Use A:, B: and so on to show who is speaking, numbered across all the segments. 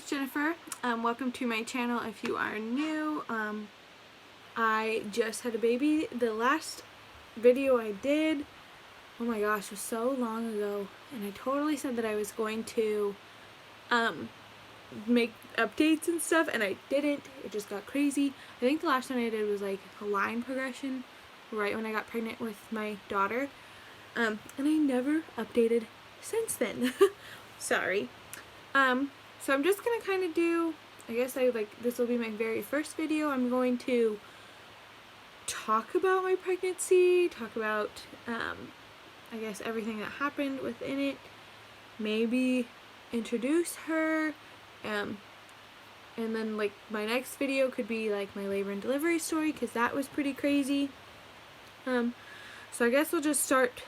A: is Jennifer. Welcome to my channel if you are new. I just had a baby. The last video I did, oh my gosh, was so long ago, and I totally said that I was going to make updates and stuff, and I didn't. It just got crazy. I think the last one I did was like a line progression right when I got pregnant with my daughter, and I never updated since then. Sorry. So I'm just gonna kind of do, I guess this will be my very first video. I'm going to talk about my pregnancy, talk about, I guess everything that happened within it, maybe introduce her, and then like my next video could be like my labor and delivery story, because that was pretty crazy. So I guess we'll just start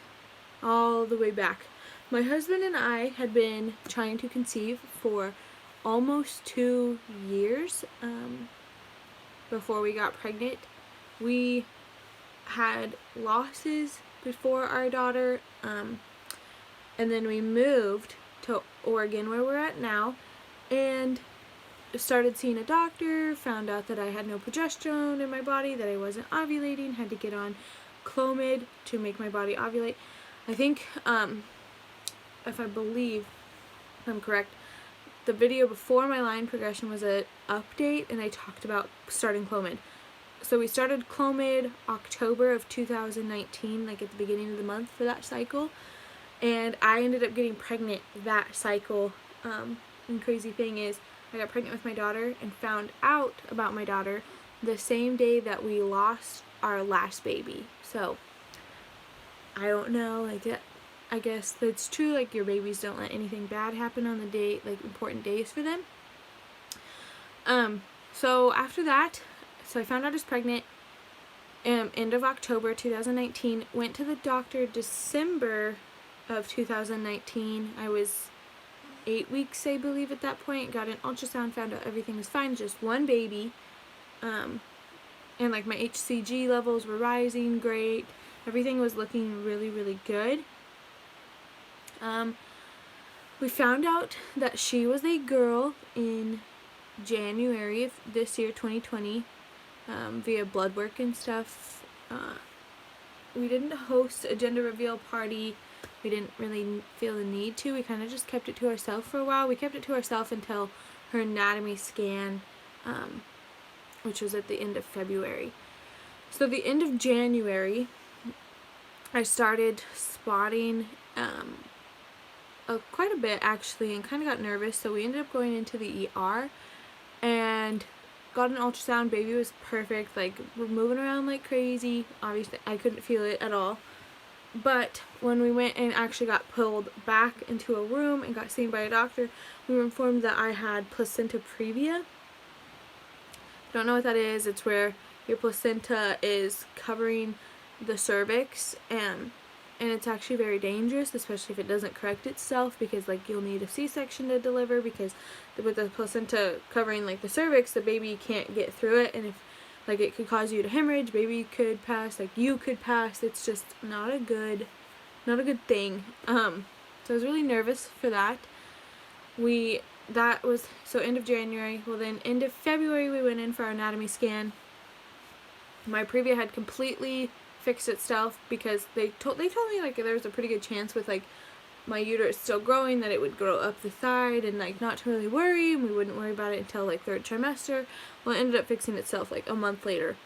A: all the way back. My husband and I had been trying to conceive for almost 2 years before we got pregnant. We had losses before our daughter, and then we moved to Oregon, where we're at now, and started seeing a doctor, found out that I had no progesterone in my body, that I wasn't ovulating, had to get on Clomid to make my body ovulate. I think, if I'm correct, the video before my line progression was an update, and I talked about starting Clomid. So we started Clomid October of 2019, like at the beginning of the month for that cycle, and I ended up getting pregnant that cycle. And crazy thing is, I got pregnant with my daughter and found out about my daughter the same day that we lost our last baby. So I don't know, I guess that's true, like your babies don't let anything bad happen on the day, like important days for them. So after that, so I found out I was pregnant end of October 2019, went to the doctor December of 2019. I was 8 weeks, I believe, at that point. Got an ultrasound, found out everything was fine, just one baby. And like my HCG levels were rising great. Everything was looking really, really good. We found out that she was a girl in January of this year, 2020, via blood work and stuff. We didn't host a gender reveal party. We didn't really feel the need to. We kind of just kept it to ourselves for a while. We kept it to ourselves until her anatomy scan, which was at the end of February. So the end of January, I started spotting quite a bit actually, and kind of got nervous, so we ended up going into the ER and got an ultrasound. Baby was perfect, like we're moving around like crazy. Obviously I couldn't feel it at all, but when we went and actually got pulled back into a room and got seen by a doctor, we were informed that I had placenta previa. Don't know what that is. It's where your placenta is covering the cervix, and it's actually very dangerous, especially if it doesn't correct itself, because like you'll need a C-section to deliver, because with the placenta covering like the cervix, the baby can't get through it, and if like it could cause you to hemorrhage, baby could pass, like you could pass. It's just not a good thing. So I was really nervous for that. That was so end of January. Well, then end of February we went in for our anatomy scan. My previa had completely fixed itself, because they told me like there was a pretty good chance with like my uterus still growing that it would grow up the side, and like not to really worry, and we wouldn't worry about it until like 3rd trimester. Well, it ended up fixing itself like a month later,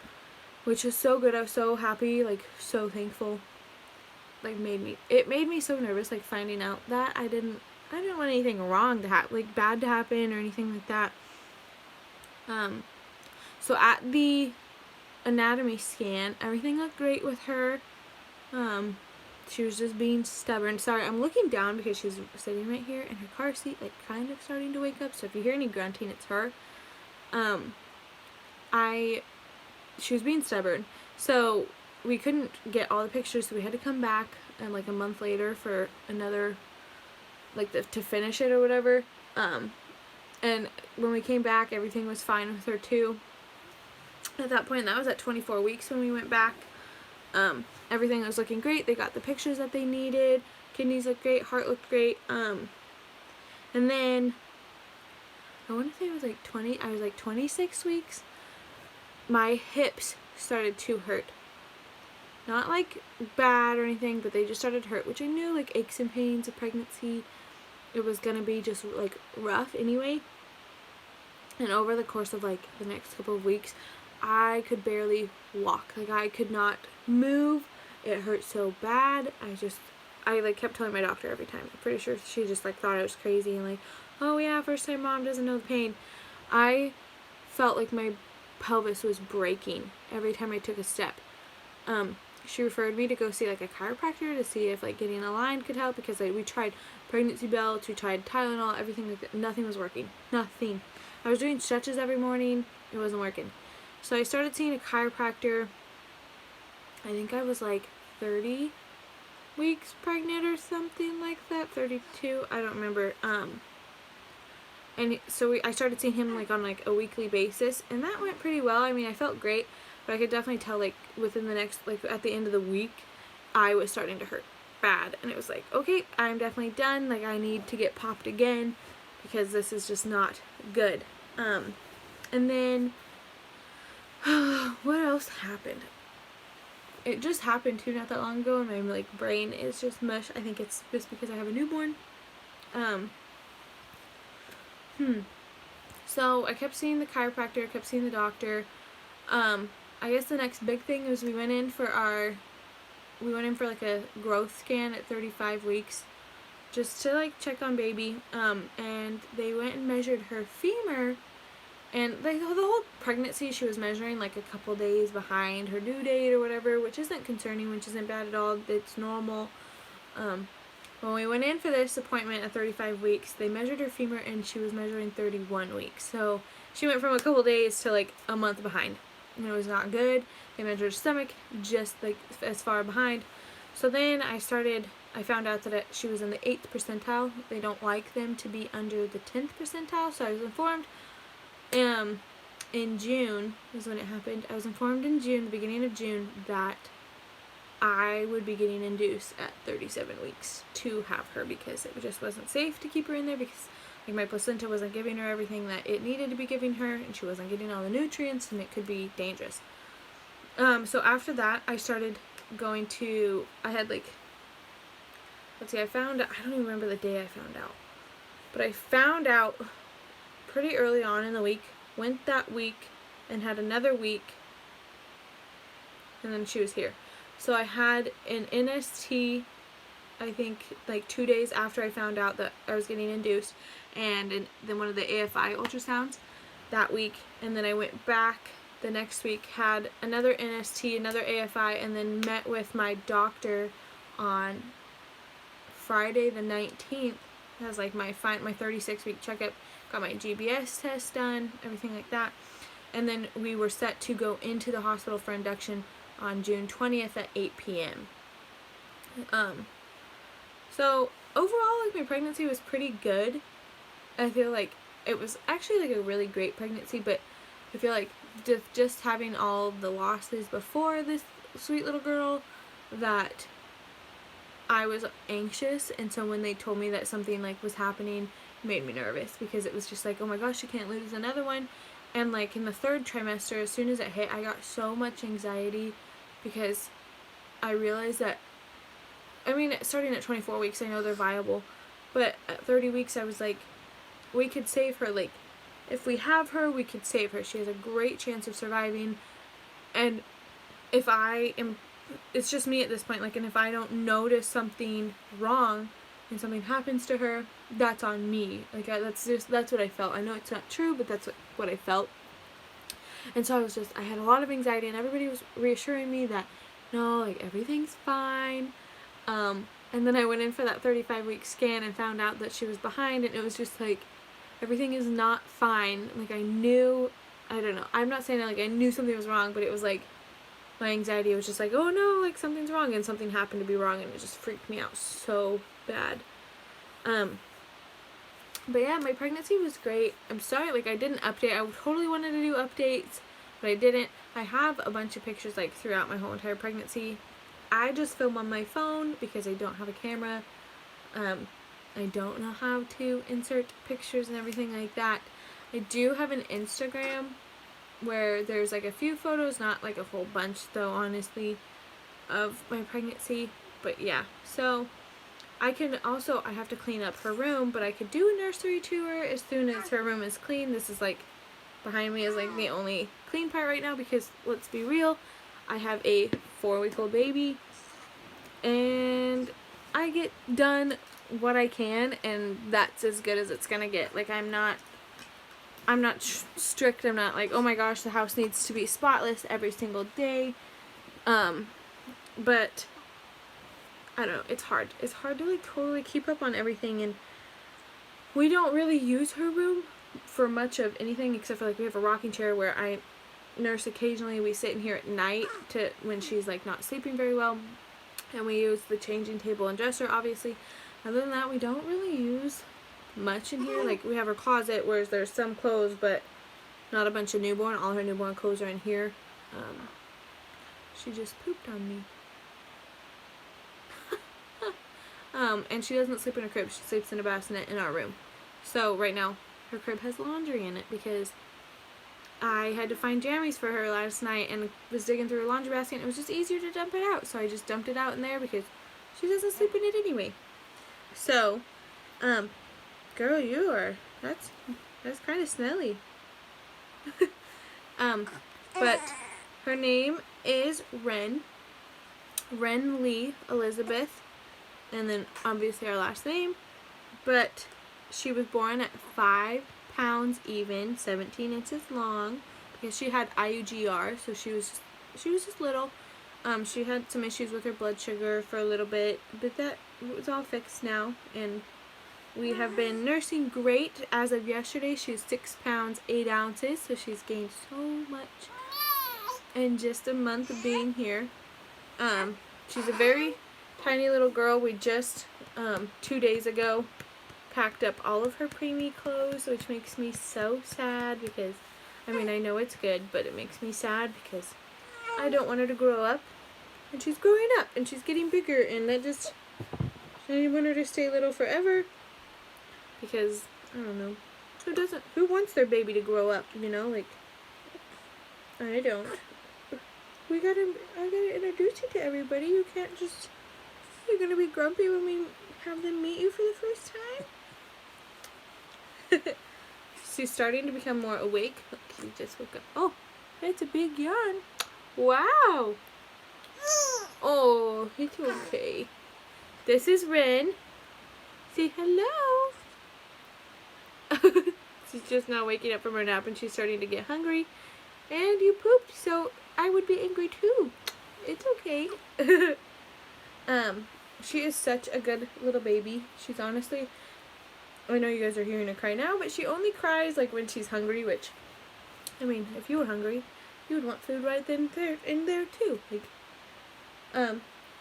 A: which was so good. I was so happy, like so thankful. Like it made me so nervous, like finding out that I didn't want anything wrong to happen, like bad to happen or anything like that. So at the anatomy scan, everything looked great with her. She was just being stubborn. Sorry, I'm looking down because she's sitting right here in her car seat, like kind of starting to wake up, so if you hear any grunting, it's her. She was being stubborn, so we couldn't get all the pictures, so we had to come back and like a month later for another, like to finish it or whatever. And when we came back, everything was fine with her too. At that point, that was at 24 weeks when we went back. Everything was looking great. They got the pictures that they needed. Kidneys looked great. Heart looked great. And then I want to say it was like 20, I was like 26 weeks, my hips started to hurt. Not like bad or anything, but they just started to hurt, which I knew, like aches and pains of pregnancy, it was gonna be just like rough anyway. And over the course of like the next couple of weeks, I could barely walk. Like I could not move. It hurt so bad. I like kept telling my doctor every time. I'm pretty sure she just like thought I was crazy and like, oh yeah, first time mom doesn't know the pain. I felt like my pelvis was breaking every time I took a step. She referred me to go see like a chiropractor to see if like getting aligned could help, because like we tried pregnancy belts, we tried Tylenol, everything like that. Nothing was working. Nothing. I was doing stretches every morning. It wasn't working. So I started seeing a chiropractor. I think I was like 30 weeks pregnant or something like that. 32. I don't remember. And so I started seeing him like on like a weekly basis, and that went pretty well. I mean, I felt great, but I could definitely tell like within the next, like at the end of the week, I was starting to hurt bad, and it was like, okay, I'm definitely done. Like I need to get popped again because this is just not good. And then what else happened? It just happened too not that long ago, and my like brain is just mush. I think it's just because I have a newborn. So I kept seeing the chiropractor, kept seeing the doctor. I guess the next big thing was we went in for like a growth scan at 35 weeks, just to like check on baby. And they went and measured her femur, and like the whole pregnancy she was measuring like a couple days behind her due date or whatever, which isn't concerning, which isn't bad at all. It's normal. When we went in for this appointment at 35 weeks, they measured her femur and she was measuring 31 weeks. So she went from a couple days to like a month behind. And it was not good. They measured her stomach just like as far behind. So then I found out that she was in the 8th percentile. They don't like them to be under the 10th percentile. So I was informed in June is when it happened. I was informed in June, the beginning of June, that I would be getting induced at 37 weeks to have her, because it just wasn't safe to keep her in there, because like my placenta wasn't giving her everything that it needed to be giving her, and she wasn't getting all the nutrients, and it could be dangerous. So after that, I started going to, I had like, I don't even remember the day I found out, but I found out pretty early on in the week, went that week, and had another week, and then she was here. So I had an NST, I think, like 2 days after I found out that I was getting induced, and then one of the AFI ultrasounds that week, and then I went back the next week, had another NST, another AFI, and then met with my doctor on Friday the 19th. That was like my 36-week checkup, got my GBS test done, everything like that, and then we were set to go into the hospital for induction on June 20th at 8 p.m. So overall, like my pregnancy was pretty good. I feel like it was actually like a really great pregnancy, but I feel like just having all the losses before this sweet little girl, that I was anxious, and so when they told me that something like was happening, it made me nervous, because it was just like, oh my gosh, I can't lose another one. And like in the 3rd trimester, as soon as it hit, I got so much anxiety, because I realized that, I mean, starting at 24 weeks, I know they're viable, but at 30 weeks, I was like, we could save her. Like, if we have her, we could save her. She has a great chance of surviving, and if it's just me at this point, like, and if I don't notice something wrong and something happens to her, that's on me. Like, that's what I felt. I know it's not true, but that's what I felt. And so I had a lot of anxiety, and everybody was reassuring me that, no, like, everything's fine. And then I went in for that 35-week scan and found out that she was behind, and it was just like, everything is not fine. Like, I don't know. I'm not saying that, like, I knew something was wrong, but it was like, my anxiety was just like, oh no, like, something's wrong, and something happened to be wrong, and it just freaked me out so bad. But yeah, my pregnancy was great. I'm sorry, like, I didn't update. I totally wanted to do updates, but I didn't. I have a bunch of pictures, like, throughout my whole entire pregnancy. I just film on my phone because I don't have a camera. I don't know how to insert pictures and everything like that. I do have an Instagram where there's like a few photos, not like a whole bunch though, honestly, of my pregnancy. But yeah, so I have to clean up her room, but I could do a nursery tour as soon as her room is clean. This is like, behind me is like the only clean part right now because, let's be real, I have a 4-week-old baby and I get done what I can, and that's as good as it's gonna get. Like, I'm not strict. I'm not like, oh my gosh, the house needs to be spotless every single day. But I don't know, it's hard. It's hard to like totally keep up on everything, and we don't really use her room for much of anything except for like we have a rocking chair where I nurse occasionally. We sit in here at night to when she's like not sleeping very well, and we use the changing table and dresser obviously. Other than that, we don't really use much in here. Like, we have her closet where there's some clothes but not a bunch of newborn. All her newborn clothes are in here. She just pooped on me. And she doesn't sleep in her crib. She sleeps in a bassinet in our room. So right now her crib has laundry in it because I had to find jammies for her last night and was digging through a laundry basket, and it was just easier to dump it out. So I just dumped it out in there because she doesn't sleep in it anyway. So, girl, that's kind of smelly. But her name is Wren Lee Elizabeth, and then obviously our last name. But she was born at 5 pounds even, 17 inches long, because she had IUGR, so she was just little. She had some issues with her blood sugar for a little bit, but that was all fixed now, and we have been nursing great. As of yesterday, she's 6 pounds 8 ounces, so she's gained so much in just a month of being here. She's a very tiny little girl. We just 2 days ago packed up all of her preemie clothes, which makes me so sad because, I mean, I know it's good, but it makes me sad because I don't want her to grow up, and she's growing up and she's getting bigger, and I don't want her to stay little forever because, I don't know, who wants their baby to grow up, you know? Like, I don't. I gotta introduce you to everybody. You can't just, you're gonna be grumpy when we have them meet you for the first time. She's starting to become more awake. She just woke up. Oh, that's a big yawn. Wow. Oh, it's okay. This is Wren. Say hello. She's just now waking up from her nap, and she's starting to get hungry. And you pooped, so I would be angry too. It's okay. She is such a good little baby. She's honestly, I know you guys are hearing her cry now, but she only cries like when she's hungry, which, I mean, if you were hungry, you would want food right then in there too. Like,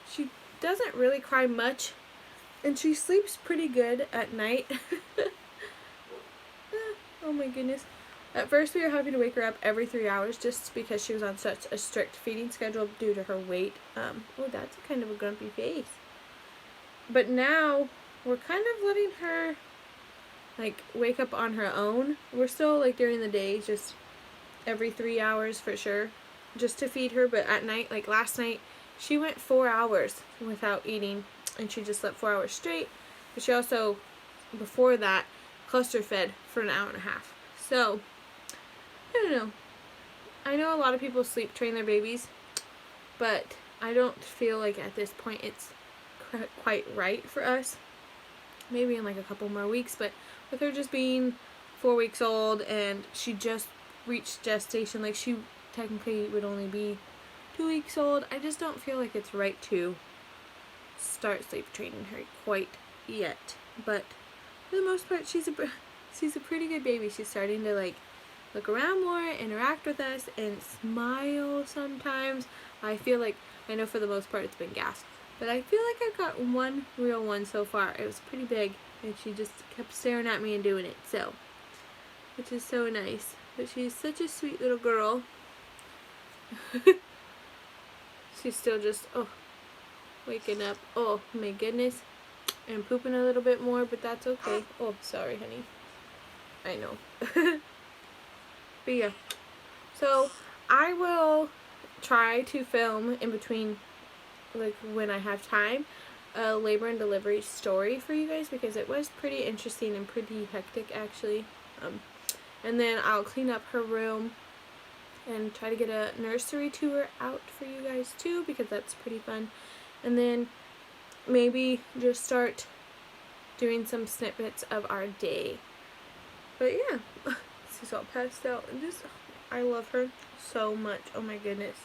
A: she doesn't really cry much, and she sleeps pretty good at night. Oh my goodness. At first we were having to wake her up every 3 hours just because she was on such a strict feeding schedule due to her weight. Oh, that's kind of a grumpy face. But now we're kind of letting her like wake up on her own. We're still like during the day, just every 3 hours for sure, just to feed her. But at night, like last night, she went 4 hours without eating, and she just slept 4 hours straight. But she also, before that, cluster fed for an hour and a half. So, I don't know. I know a lot of people sleep train their babies, but I don't feel like at this point it's quite right for us. Maybe in like a couple more weeks, but with her just being 4 weeks old and she just reached gestation, like she technically would only be 2 weeks old, I just don't feel like it's right to start sleep training her quite yet. But for the most part, she's a pretty good baby. She's starting to like look around more, interact with us, and smile sometimes. I feel like, I know for the most part it's been gas, but I feel like I've got one real one so far. It was pretty big, and she just kept staring at me and doing it, so, which is so nice. But she's such a sweet little girl. She's still just, oh, waking up. Oh my goodness. And pooping a little bit more, but that's okay. Oh, sorry, honey. I know. But yeah, so I will try to film in between, like when I have time, a labor and delivery story for you guys, because it was pretty interesting and pretty hectic actually. And then I'll clean up her room and try to get a nursery tour out for you guys too, because that's pretty fun. And then maybe just start doing some snippets of our day. But yeah, she's all passed out and just, I love her so much. Oh my goodness.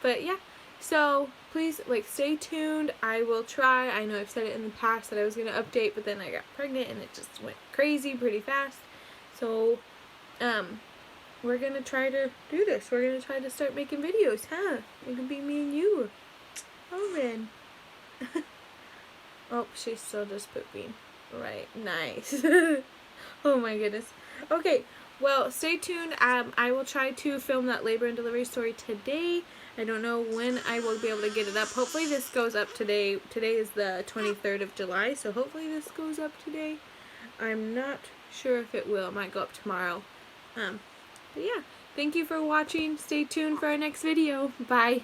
A: But yeah, so please, like, stay tuned. I will try. I know I've said it in the past that I was going to update, but then I got pregnant and it just went crazy pretty fast. So, we're going to try to do this. We're going to try to start making videos, huh? It can be me and you. Oh, Wren. Oh, she's still just pooping. Right, nice. Oh my goodness. Okay, well, stay tuned. I will try to film that labor and delivery story today. I don't know when I will be able to get it up. Hopefully this goes up today. Today is the 23rd of July, so hopefully this goes up today. I'm not sure if it will. It might go up tomorrow. But yeah, thank you for watching. Stay tuned for our next video. Bye.